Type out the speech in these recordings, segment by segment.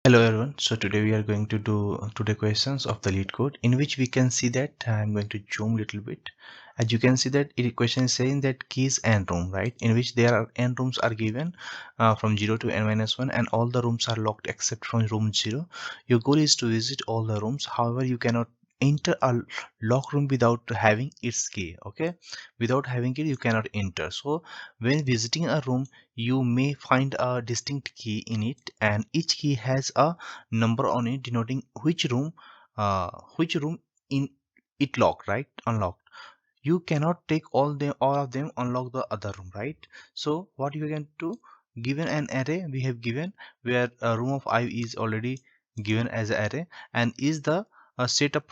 Hello everyone. So today we are going to do today questions of the Leetcode, in which we can see that I'm going to zoom a little bit. As you can see that the question is saying that keys and room, right, in which there are n rooms are given from 0 to n-1, and all the rooms are locked except from room 0. Your goal is to visit all the rooms. However, you cannot enter a lock room without having its key. Okay, without having it you cannot enter. So when visiting a room, you may find a distinct key in it, and each key has a number on it denoting which room in it locked, right, unlocked. You cannot take all of them unlock the other room, right? So what you can do, given an array we have given where a room of I is already given as an array, and is the set of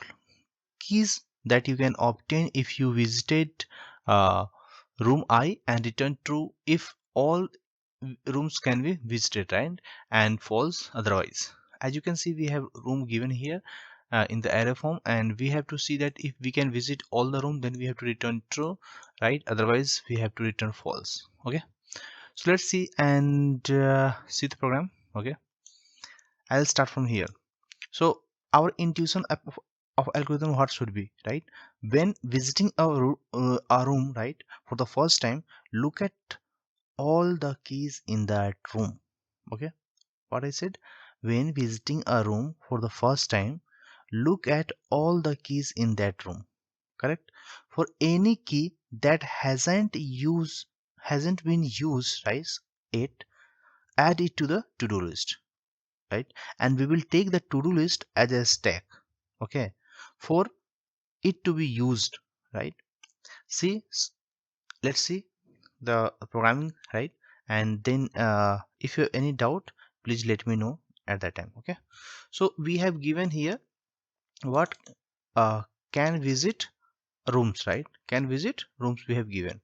keys that you can obtain if you visited uh, room I and return true if all rooms can be visited, right, and false otherwise. As you can see, we have room given here in the array form, and we have to see that if we can visit all the room, then we have to return true, right, otherwise we have to return false. Okay, so let's see and see the program. Okay, I'll start from here. So our intuition of algorithm what should be, right, when visiting a room, right, for the first time, look at all the keys in that room. Okay, what I said, when visiting a room for the first time, look at all the keys in that room. Correct. For any key that hasn't been used, right, it add it to the to-do list, right, and we will take the to-do list as a stack. Okay, for it to be used, right. See, let's see the programming, right, and then if you have any doubt, please let me know at that time. Okay, so we have given here what can visit rooms, right, can visit rooms we have given,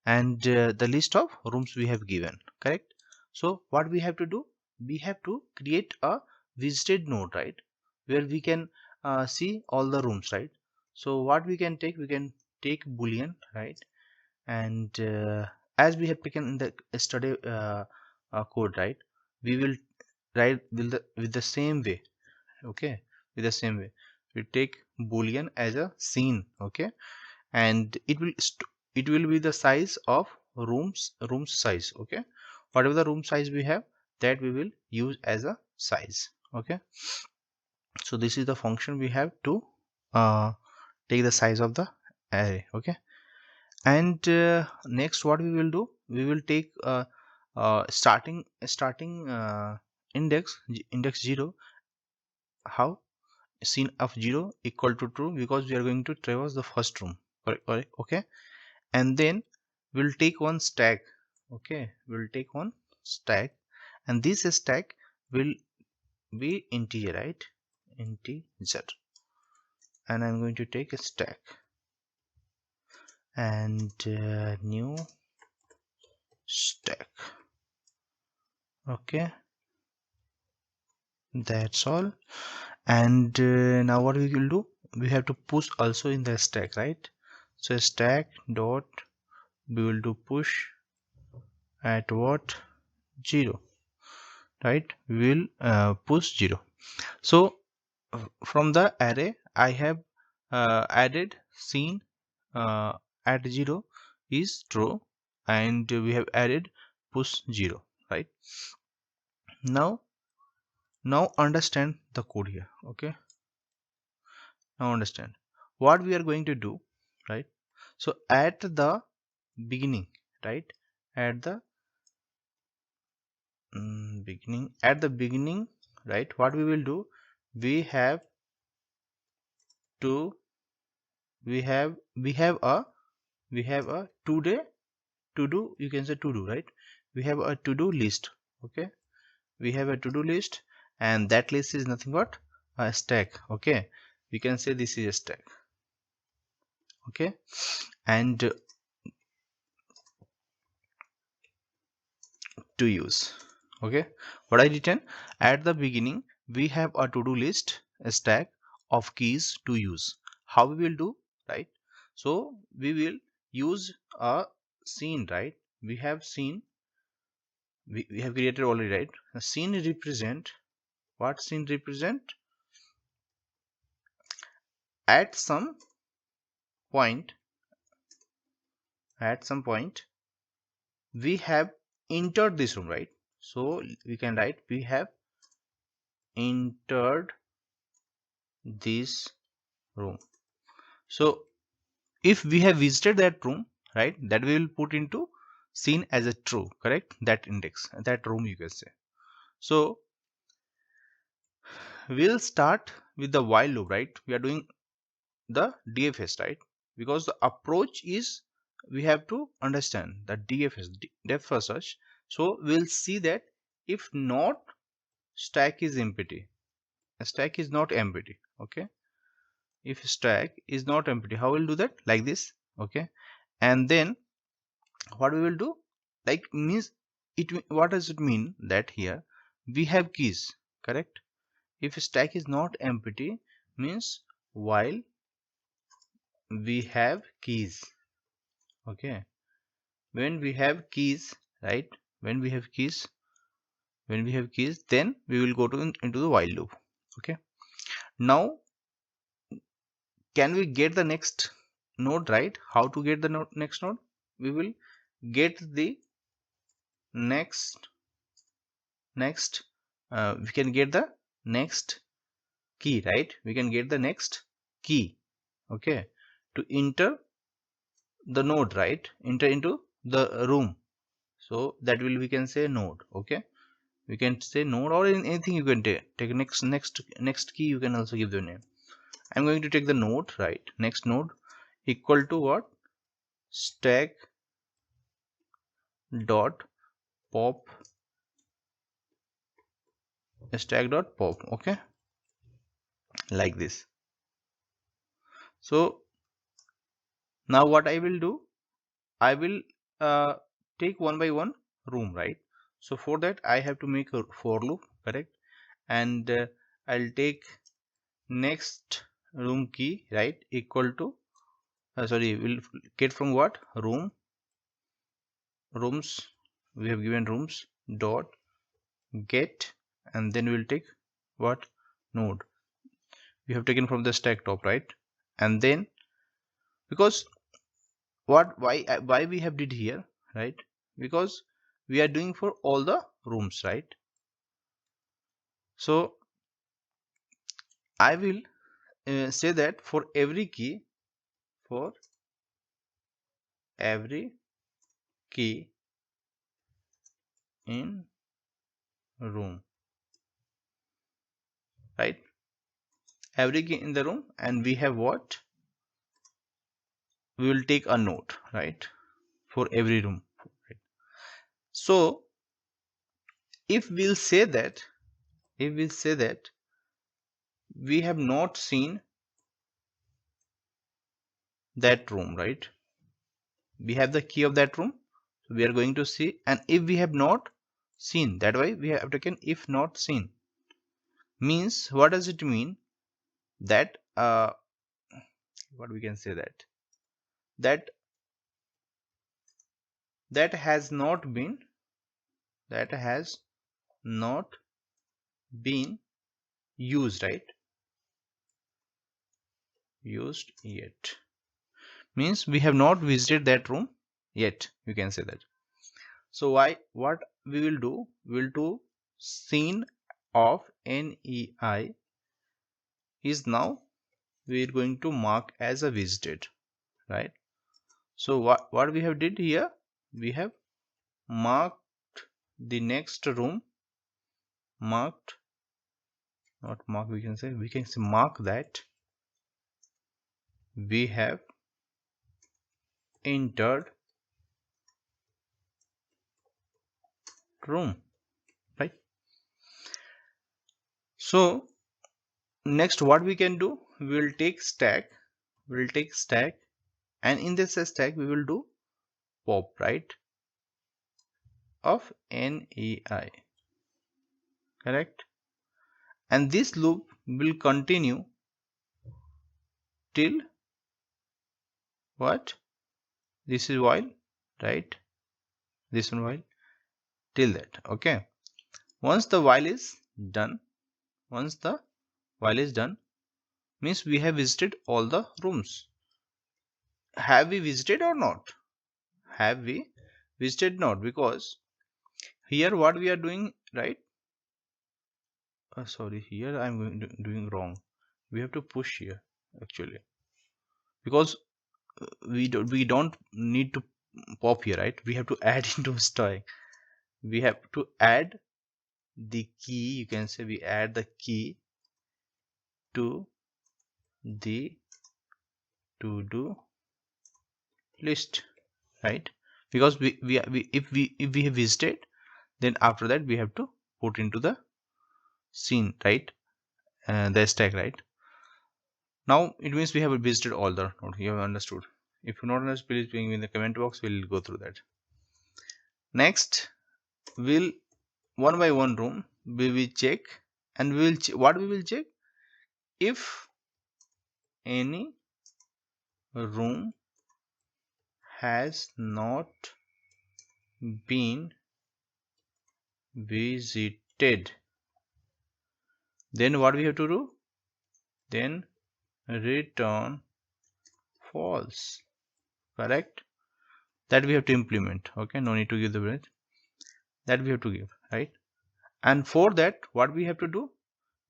and the list of rooms we have given, correct. So what we have to do, we have to create a visited node, right, where we can see all the rooms, right. So what we can take, we can take boolean, right, and as we have taken in the yesterday code, right, we will write with the same way. Okay, with the same way we take boolean as a scene. Okay, and it will be the size of room size. Okay, whatever the room size we have, that we will use as a size. Okay, so this is the function we have to take the size of the array. Okay, and next what we will do, we will take starting index 0. How? Scene of 0 equal to true, because we are going to traverse the first room. Correct. Okay, and then we'll take one stack. Okay, we'll take one stack, and this stack will be integer, right, integer, and I'm going to take a stack and new stack. Okay, that's all. And now what we will do, we have to push also in the stack, right. So stack dot, we will do push at what, 0, right, we will push 0. So from the array I have added scene at 0 is true, and we have added push 0, right. Now understand the code here. Okay, now understand what we are going to do, right. So at the beginning, right, at the beginning, right, what we will do, we have to we have a to do, you can say to do, right, we have a to do list. Okay, we have a to do list, and that list is nothing but a stack. Okay, we can say this is a stack. Okay, and to use. Okay, what I written, at the beginning we have a to do list, a stack of keys to use. How we will do, right, so we will use a scene, right, we have seen, we have created already, right. A scene represent what scene represent? At some point we have entered this room, right? So we can write we have entered this room. So if we have visited that room, right, that we will put into scene as a true, correct? That index, that room, you can say. So we'll start with the while loop, right? We are doing the DFS, right? Because the approach is we have to understand the DFS, depth first search. So we'll see that if not stack is empty, stack is not empty, okay? If stack is not empty, how we'll do that? Like this, okay? And then what we will do, like, means it, what does it mean? That here we have keys, correct? If stack is not empty, means while we have keys, okay? When we have keys, right, when we have keys, then we will go to into the while loop, okay? Now can we get the next node, right? How to get the next node? We will get the next we can get the next key, right? We can get the next key, okay, to enter the node, right? Enter into the room. So that will, we can say node, okay? We can say node, or anything you can take next key, you can also give the name. I'm going to take the node, right? Next node equal to what? Stack dot pop, okay, like this. So now what I will do, I will take one by one room, right? So for that I have to make a for loop, correct? And I'll take next room key, right, equal to sorry, we'll get from what? Rooms, we have given rooms dot get, and then we'll take what? Node. We have taken from the stack top, right? And then because why we have did here, right? Because we are doing for all the rooms, right? So I will say that for every key in room, right? Every key in the room, and we have what? We will take a node, right, for every room, right? So if we'll say that we have not seen that room, right? We have the key of that room, so we are going to see. And if we have not seen, that way we have taken if not seen. Means what does it mean? That what we can say, that has not been used, right? Used yet, means we have not visited that room yet, you can say that. So what we will do, scene of NEI is now we are going to mark as a visited, right? So what we have did here, we have marked the next room, mark we can say mark that we have entered room, right? So next what we can do, we will take stack, and in this stack we will do pop, right, of NEI, correct? And this loop will continue till what? This is while, right? This one while, till that, okay? Once the while is done, once the while is done, means we have visited all the rooms. Have we visited or not? Have we visited? Not, because here what we are doing, right? Sorry, here I'm doing wrong. We have to push here actually, because we don't need to pop here, right? We have to add into stack. We have to add the key. You can say we add the key to the to do list, right? Because if we have visited, then after that we have to put into the scene, right? The stack, right? Now it means we have visited all the nodes. You have understood? If you not understood, please bring me in the comment box. We'll go through that. Next, we'll one by one room we will check, and we will what we will check, if any room has not been visited, then what we have to do? Then return false. Correct? That we have to implement. Okay, no need to give the branch. That we have to give, right? And for that, what we have to do?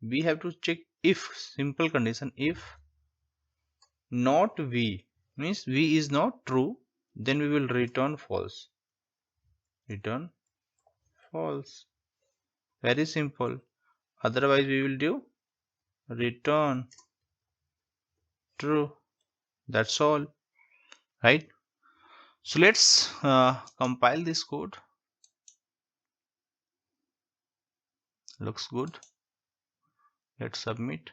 We have to check if, simple condition, if not v, means v is not true, then we will return false. Return false. Very simple. Otherwise we will do return true. That's all, right? So let's compile this code. Looks good. Let's submit.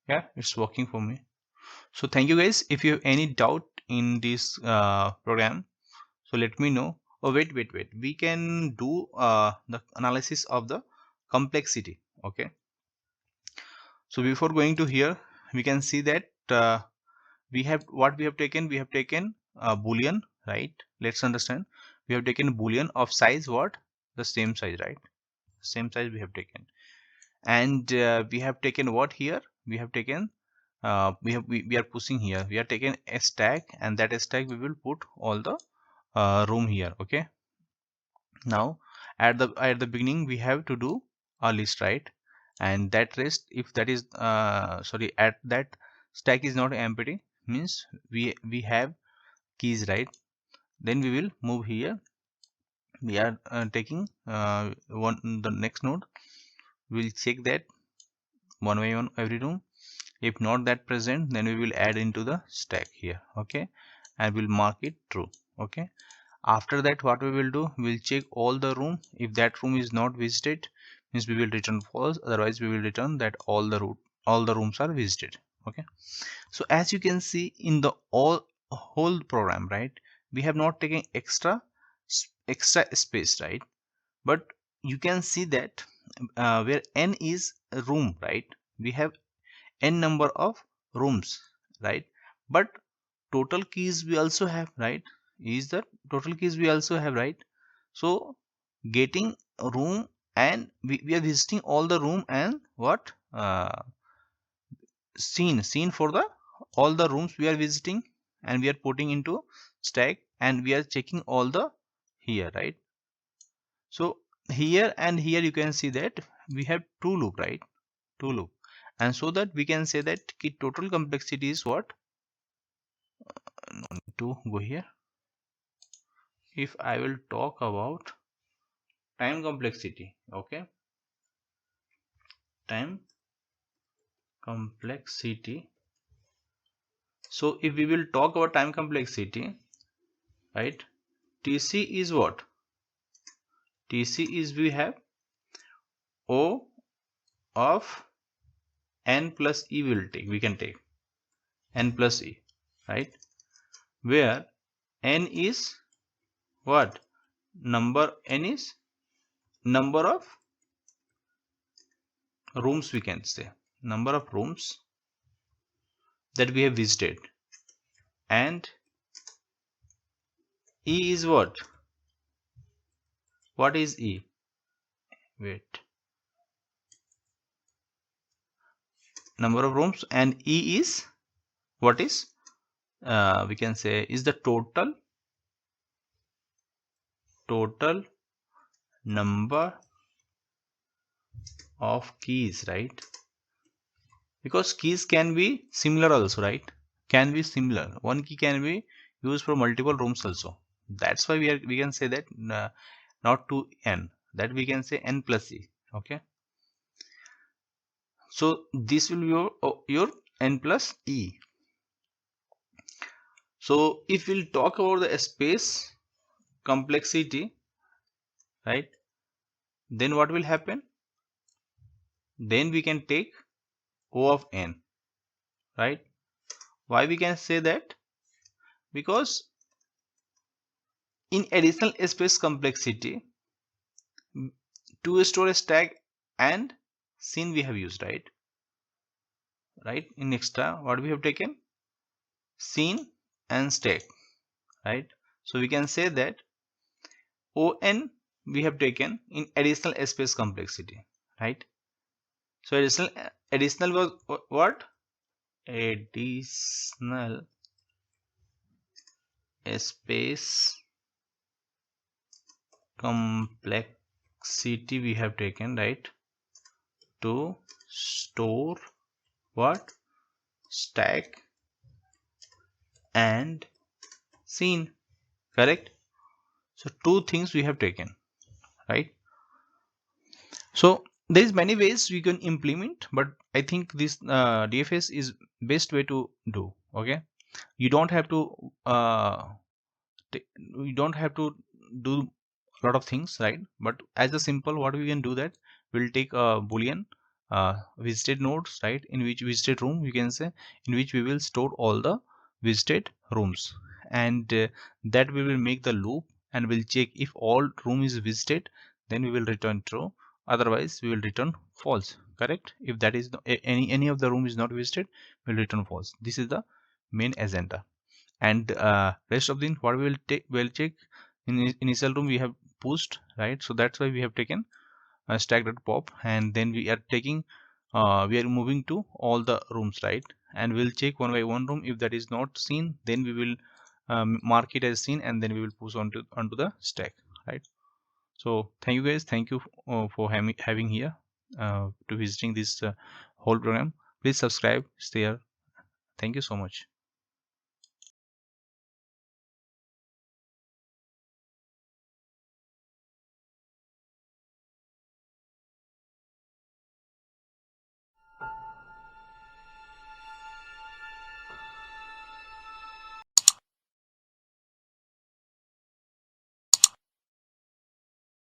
Yeah, it's working for me. So thank you guys. If you have any doubt in this program, so let me know. Oh, wait, we can do the analysis of the complexity. Okay, so before going to here, we can see that we have taken boolean, right? Let's understand. We have taken boolean of size, what? The same size, right? Same size we have taken. And we have taken what here? We have taken we are pushing here. We are taking a stack, and that stack we will put all the room here. Okay, now at the beginning we have to do a list, right? And that list, if that is sorry, at that stack is not empty, means we have keys, right? Then we will move here. We are taking the next node. We'll check that one by one every room. If not that present, then we will add into the stack here. Okay, and we'll mark it true. Okay, after that what we will do, we'll check all the room. If that room is not visited, means we will return false. Otherwise we will return that all the rooms are visited. Okay, so as you can see in the whole program, right, we have not taken extra space, right? But you can see that where n is a room, right, we have n number of rooms, right? But total keys we also have, right? Is the total keys we also have, right? So getting a room, and we are visiting all the room, and what scene for the all the rooms we are visiting, and we are putting into stack, and we are checking all the here, right? So here and here you can see that we have two loop, right? Two loop. And so that we can say that key total complexity is what? No need to go here. If I will talk about time complexity, okay, time complexity. So if we will talk about time complexity, right, TC is what? TC is, we have O of n plus e we can take n plus e, right? Where n is what? N is number of rooms, we can say number of rooms that we have visited, and e is what? What is e? Wait, number of rooms, and E is what is we can say is the total number of keys, right? Because keys can be similar also, right? Can be similar. One key can be used for multiple rooms also. That's why we can say that not to n, that we can say n plus e. Okay, so this will be your n plus e. So if we'll talk about the space complexity, right, then what will happen? Then we can take O of n, right? Why we can say that? Because in additional space complexity, to store a stack and scene we have used, right? In extra, what we have taken? Scene and stack, right? So we can say that On we have taken in additional space complexity, right? So additional was what? Additional space complexity we have taken, right, to store what? Stack and scene, correct? So two things we have taken, right? So there is many ways we can implement, but I think this DFS is best way to do. Okay, you don't have to you don't have to do a lot of things, right? But as a simple, what we can do that we'll take a boolean visited nodes, right, in which visited room you can say, in which we will store all the visited rooms, and that we will make the loop, and we'll check if all room is visited, then we will return true, otherwise we will return false, correct? If that is any of the room is not visited, we'll return false. This is the main agenda, and rest of the what we will take, we'll check in initial room we have pushed, right? So that's why we have taken stack.pop, and then we are taking we are moving to all the rooms, right? And we'll check one by one room. If that is not seen, then we will mark it as seen, and then we will push onto the stack, right? So thank you guys, thank you for having here to visiting this whole program. Please subscribe, stay here. Thank you so much.